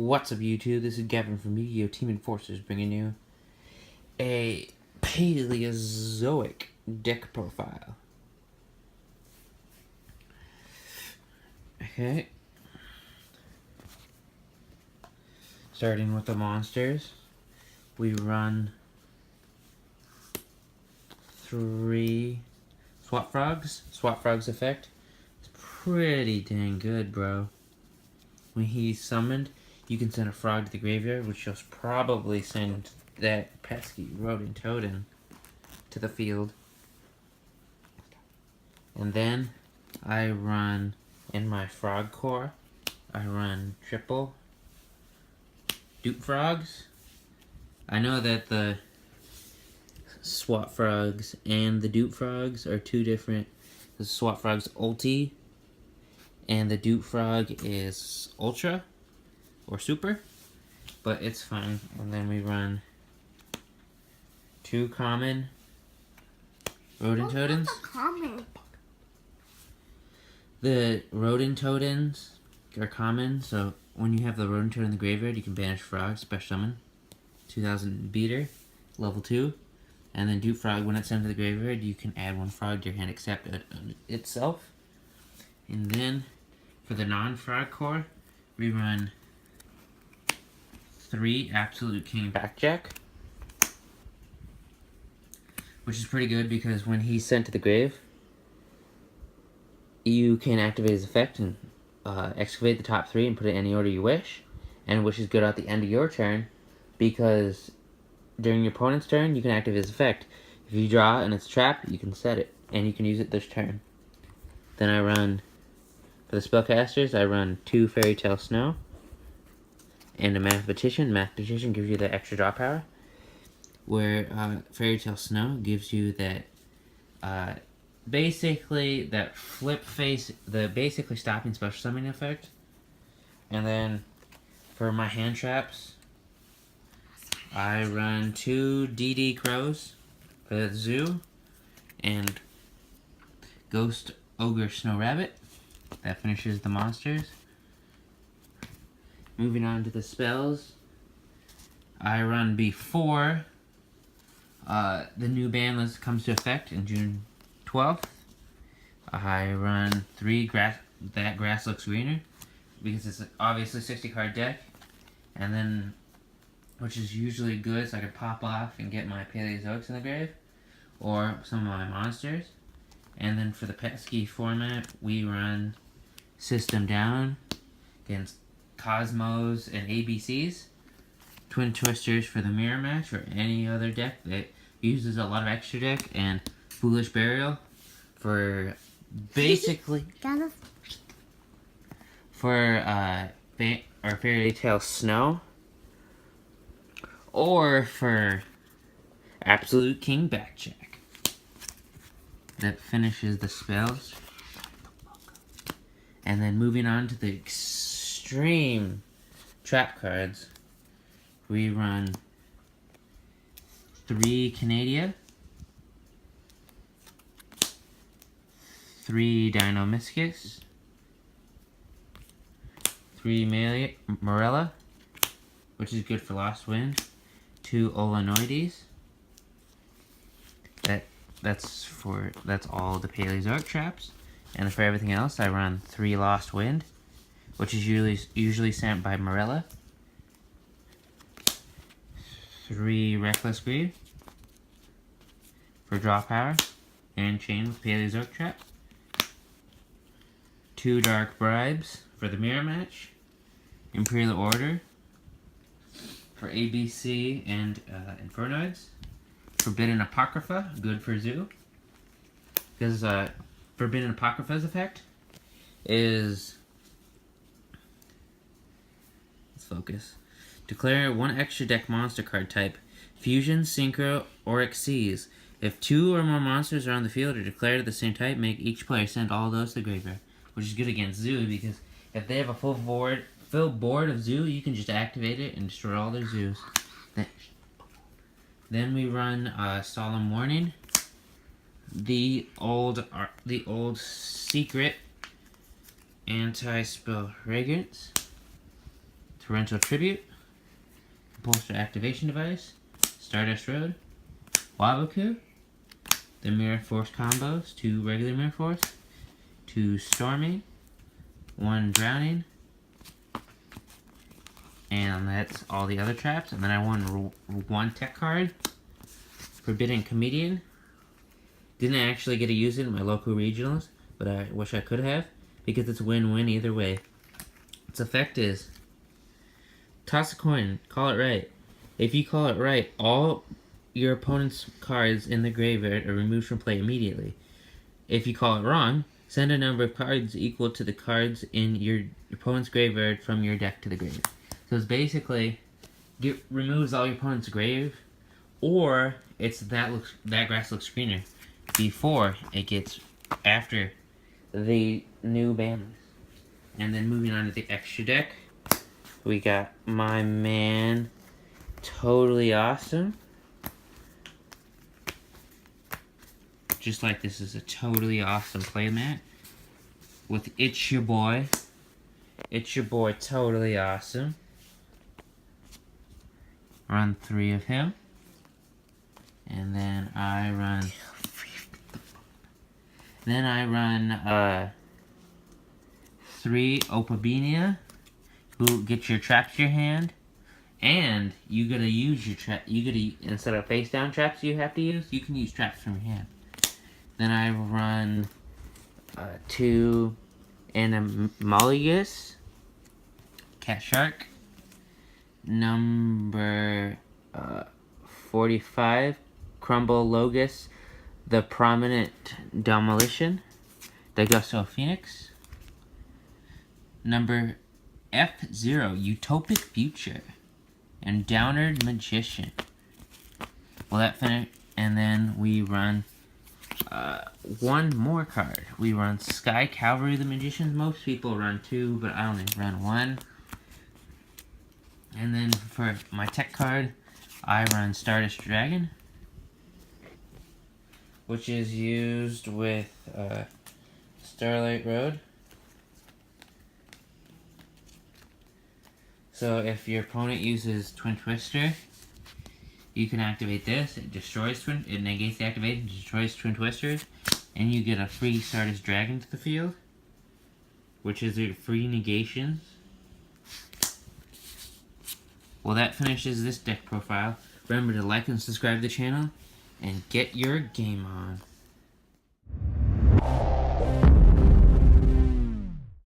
What's up, YouTube? This is Gavin from Yu-Gi-Oh! Team Enforcers bringing you a Paleozoic deck profile. Okay. Starting with the monsters, we run 3 Swap Frogs. Swap Frogs effect is pretty dang good, bro. When he's summoned, you can send a frog to the graveyard, which you'll probably send that pesky rodent totem to the field. And then I run, in my frog core, I run triple dupe frogs. I know that the swap frogs and the dupe frogs are two different. The swap frog's ulti and the dupe frog is ultra or super, but it's fine. And then we run 2 common rodent totems. The rodent totems are common, so when you have the rodent totem in the graveyard, you can banish frog, special summon, 2000 beater, level 2. And then dupe frog, when it's sent to the graveyard, you can add 1 frog to your hand except itself. And then for the non-frog core, we run 3 Absolute King Backjack, which is pretty good because when he's sent to the grave, you can activate his effect and excavate the top 3 and put it in any order you wish, and which is good at the end of your turn because during your opponent's turn, you can activate his effect. If you draw and it's a trap, you can set it, and you can use it this turn. Then I run, for the spellcasters, I run 2 Fairy Tale Snow and a Mathematician. Mathematician gives you the extra draw power, where Fairy Tale Snow gives you that, basically, that flip face, the basically stopping special summoning effect. And then, for my hand traps, I run 2 DD Crows for the zoo, and Ghost Ogre Snow Rabbit. That finishes the monsters. Moving on to the spells, I run before the new ban list comes to effect in June 12th. I run 3 That Grass Looks Greener, because it's obviously a 60 card deck, and then which is usually good, so I could pop off and get my Paleozoics in the grave, or some of my monsters. And then for the pesky format, we run System Down against Cosmos and ABCs, Twin Twisters for the mirror match, or any other deck that uses a lot of extra deck, and Foolish Burial for basically for Fairy Tale Snow, or for Absolute King Backjack. That finishes the spells. And then moving on to the extreme trap cards, we run 3 Canadia, 3 Dino-Miscus, 3 Morella, which is good for Lost Wind, 2 Olanoides. That's all the Paleozoic traps. And for everything else, I run 3 Lost Wind, which is usually sent by Morella, 3 Reckless Greed for draw power and chain with Paleozoic trap, 2 Dark Bribes for the mirror match, Imperial Order for ABC and Infernoids, Forbidden Apocrypha, good for Zoo, because Forbidden Apocrypha's effect is, let's focus, declare 1 extra deck monster card type, Fusion, Synchro, or Xyz. If 2 or more monsters are on the field or declared of the same type, make each player send all those to the graveyard, which is good against Zoo, because if they have a full board of Zoo, you can just activate it and destroy all their Zoos. Then we run Solemn Warning, the old secret anti-spell fragrance, Torrential Tribute, Compulsor Activation Device, Stardust Road, Waboku, the Mirror Force combos, 2 regular Mirror Force, 2 Storming, 1 Drowning, and that's all the other traps. And then I won 1 tech card, Forbidden Comedian. Didn't actually get to use it in my local regionals, but I wish I could have, because it's win-win either way. Its effect is, toss a coin, call it right. If you call it right, all your opponent's cards in the graveyard are removed from play immediately. If you call it wrong, send a number of cards equal to the cards in your opponent's graveyard from your deck to the grave. So it's basically, it removes all your opponent's grave, or it's that grass looks greener before it gets after the new banners. And then moving on to the extra deck, we got my man, Totally Awesome. Just like this is a Totally Awesome playmat with It's Your Boy. It's Your Boy, Totally Awesome. Run 3 of him. And then I run... Then I run 3 Opabenia, who get your traps to your hand, and you gotta use your trap. Instead of face down traps you have to use, you can use traps from your hand. Then I run 2 Animaligus, Cat Shark, number 45, Crumble Logus, the Prominent Demolition, the Gusto Phoenix, number F0, Utopic Future, and Downward Magician. Well, that finished, and then we run 1 more card. We run Sky Cavalry, the Magicians. Most people run 2, but I only run 1. And then for my tech card, I run Stardust Dragon, which is used with Starlight Road. So if your opponent uses Twin Twister, you can activate this. It negates the activation, destroys Twin Twisters, and you get a free Stardust Dragon to the field, which is a free negations. Well, that finishes this deck profile. Remember to like and subscribe to the channel, and get your game on.